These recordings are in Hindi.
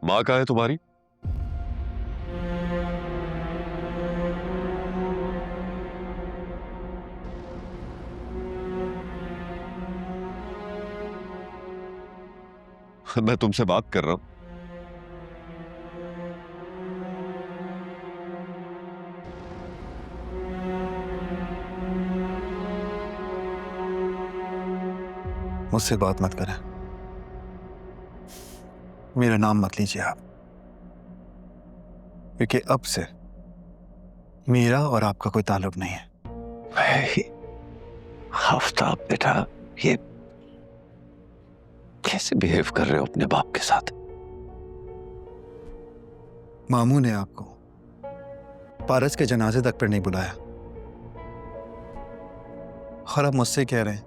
माँ कहाँ है तुम्हारी? मैं तुमसे बात कर रहा हूं। मुझसे बात मत करें, मेरा नाम मत लीजिए आप, क्योंकि अब से मेरा और आपका कोई ताल्लुक नहीं है। आफ्ताब बेटा, ये कैसे बिहेव कर रहे हो अपने बाप के साथ? मामू ने आपको पारस के जनाजे तक पर नहीं बुलाया और अब मुझसे कह रहे हैं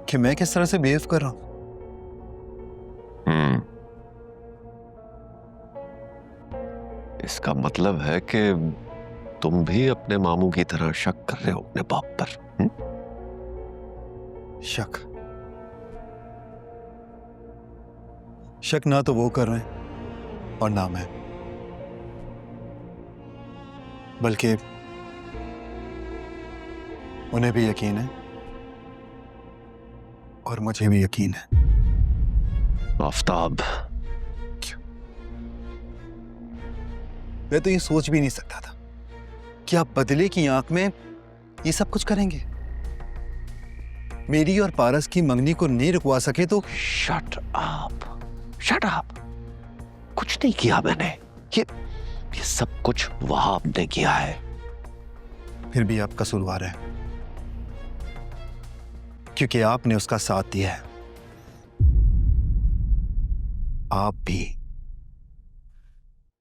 कि मैं किस तरह से बिहेव कर रहा हूं। इसका मतलब है कि तुम भी अपने मामू की तरह शक कर रहे हो अपने बाप पर। शक ना तो वो कर रहे हैं और ना मैं, बल्कि उन्हें भी यकीन है और मुझे भी यकीन है। आफ्ताब, मैं तो ये सोच भी नहीं सकता था कि आप बदले की आंख में ये सब कुछ करेंगे। मेरी और पारस की मंगनी को नहीं रुकवा सके तो शट अप। कुछ नहीं किया मैंने। ये सब कुछ वहाब ने किया है। फिर भी आप कसूरवार हैं, क्योंकि आपने उसका साथ दिया है। आप भी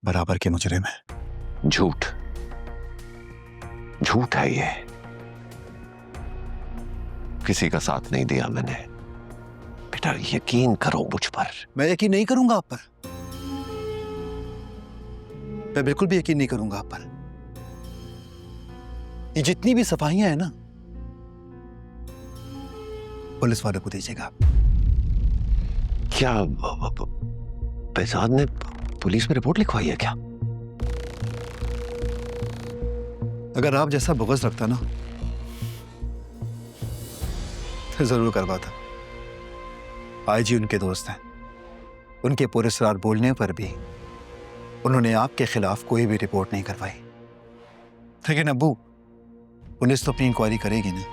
बराबर के मुजरिम हैं। झूठ है ये। किसी का साथ नहीं दिया मैंने। बेटा यकीन करो मुझ पर। मैं यकीन नहीं करूंगा आप पर, मैं बिल्कुल भी यकीन नहीं करूंगा आप पर। ये जितनी भी सफाइयां हैं ना, पुलिस वालों को दीजिएगा। क्या बेजाद ने पुलिस में रिपोर्ट लिखवाई है क्या? अगर आप जैसा बुग़्ज़ रखता ना तो जरूर करवाता। आईजी उनके दोस्त हैं, उनके पुरस्कार बोलने पर भी उन्होंने आपके खिलाफ कोई भी रिपोर्ट नहीं करवाई। लेकिन अब्बू, पुलिस तो अपनी इंक्वायरी करेगी ना।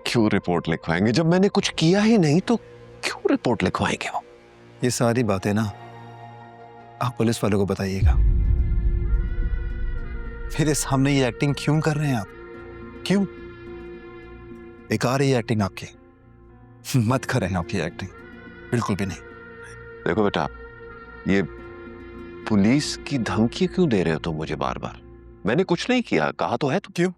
क्यों रिपोर्ट लिखवाएंगे? जब मैंने कुछ किया ही नहीं तो क्यों रिपोर्ट लिखवाएंगे वो? ये सारी बातें ना आप पुलिस वालों को बताइएगा। मेरे सामने ये एक्टिंग क्यों कर रहे हैं आप? क्यों? बेकार है ये एक्टिंग आपकी। मत करें आप ये एक्टिंग, बिल्कुल भी नहीं। देखो बेटा, ये पुलिस की धमकी क्यों दे रहे हो तुम मुझे बार बार? मैंने कुछ नहीं किया, कहा तो है। तो क्यों?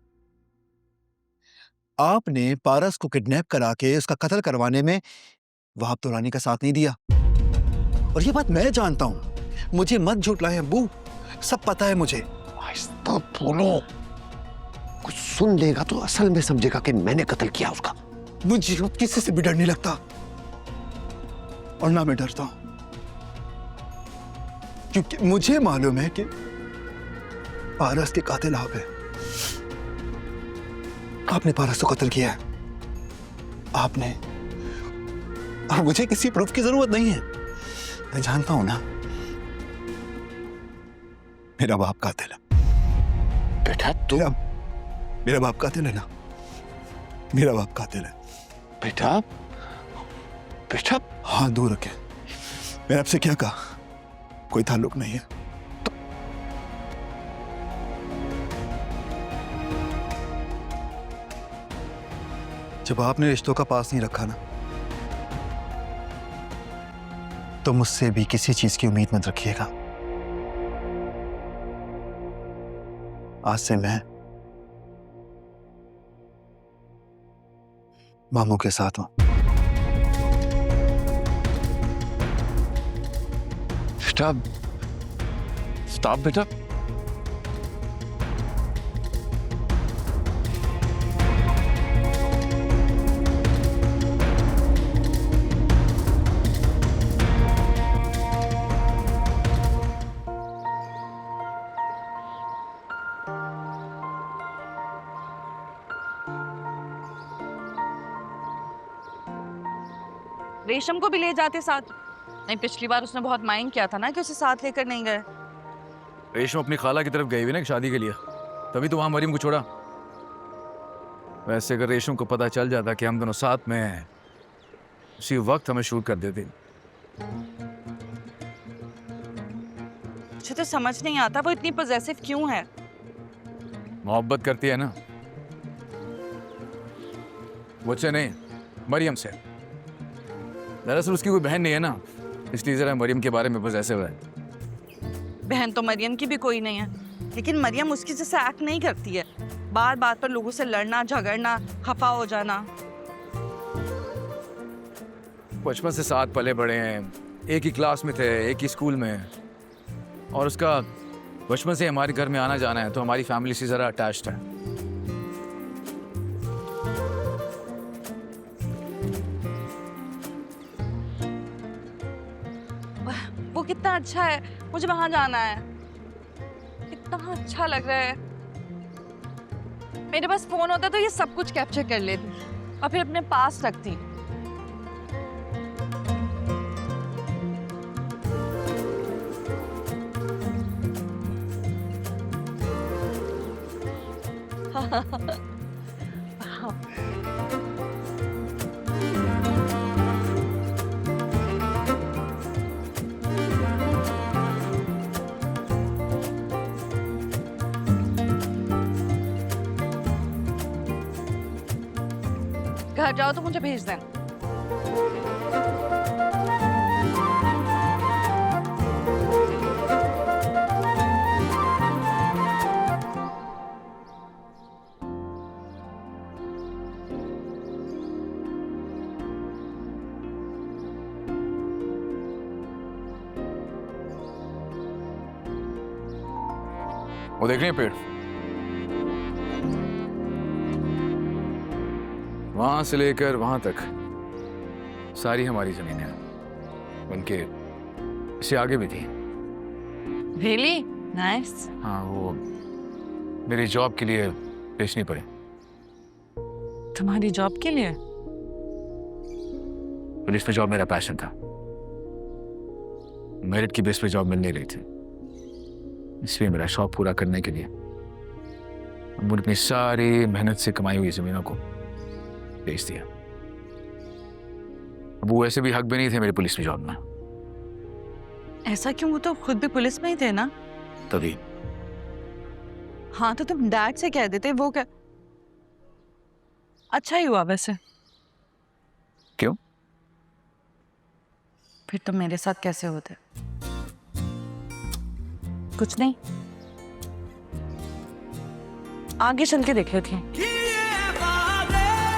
आपने पारस को किडनैप करा के उसका कत्ल करवाने में वहाब तुरानी का साथ नहीं दिया, और ये बात मैं जानता हूं। मुझे मत झुठलाएं अब्बू, सब पता है मुझे। आहिस्ता बोलो, कुछ सुन लेगा तो असल में समझेगा कि मैंने कत्ल किया उसका। मुझे अब किसी से भी डर नहीं लगता, और ना मैं डरता हूं, क्योंकि मुझे मालूम है कि पारस के कातिल आप हैं। आपने पारस को कत्ल किया है, आपने, और मुझे किसी प्रूफ की जरूरत नहीं है। मैं जानता हूं ना, मेरा बाप कातिल है। बेटा तू, मेरा बाप कातिल है ना, मेरा बाप कातिल है। बेटा हाथ दूर रखे। मैंने आपसे क्या कहा? कोई ताल्लुक नहीं है। जब आपने रिश्तों का पास नहीं रखा ना, तो मुझसे भी किसी चीज की उम्मीद मत रखिएगा। आज से मैं मामू के साथ हूं। स्टॉप बेटा। रेशम को भी ले जाते साथ। नहीं, पिछली बार उसने बहुत माइंड किया था ना कि उसे साथ लेकर नहीं गए। रेशम अपनी खाला की तरफ गई हुई ना शादी के लिए, तभी तो वहां मरियम को छोड़ा। वैसे अगर रेशम को पता चल जाता कि हम दोनों साथ में हैं, उसी वक्त हमें शूट कर देती। मुझे तो समझ नहीं आता वो इतनी पॉसेसिव क्यों है। मोहब्बत करती है ना, मुझसे नहीं, मरियम से। दरअसल उसकी कोई बहन नहीं है ना, इसलिए जरा मरियम के बारे में पॉसेसिव है। बहन तो मरियम की भी कोई नहीं है, लेकिन मरियम उसकी जैसे एक्ट नहीं करती है। बार बार पर लोगों से लड़ना, झगड़ना, खफा हो जाना। बचपन से साथ पले बड़े हैं, एक ही क्लास में थे, एक ही स्कूल में, और उसका बचपन से हमारे घर में आना जाना है, तो हमारी फैमिली से ज़रा अटैच्ड है। वो कितना अच्छा है, मुझे वहां जाना है। कितना अच्छा लग रहा है। मेरे पास फोन होता तो ये सब कुछ कैप्चर कर लेती और फिर अपने पास रखती। घर जाओ तो मुझे भेज देना। वो देख रहे हैं पेड़, वहां से लेकर वहां तक सारी हमारी जमीन है। उनके इससे आगे भी थी। Really? Nice. हाँ, वो मेरी जॉब के लिए बेचनी पड़ी। तुम्हारी जॉब के लिए? पुलिस में जॉब मेरा पैशन था, मेरिट की बेस पे जॉब मिल नहीं रही थी, इसलिए मेरा शौक पूरा करने के लिए मुझे अपनी सारी मेहनत से कमाई हुई जमीनों को बेच दिया। अब वो ऐसे भी हक भी नहीं थे मेरी पुलिस में जॉब में। ऐसा क्यों? वो तो खुद भी पुलिस में ही थे ना। तभी हाँ, तो तुम डैड से कह देते। वो क्या, अच्छा ही हुआ वैसे। क्यों? फिर तुम मेरे साथ कैसे होते? कुछ नहीं, आगे चल के देख लेती हैं।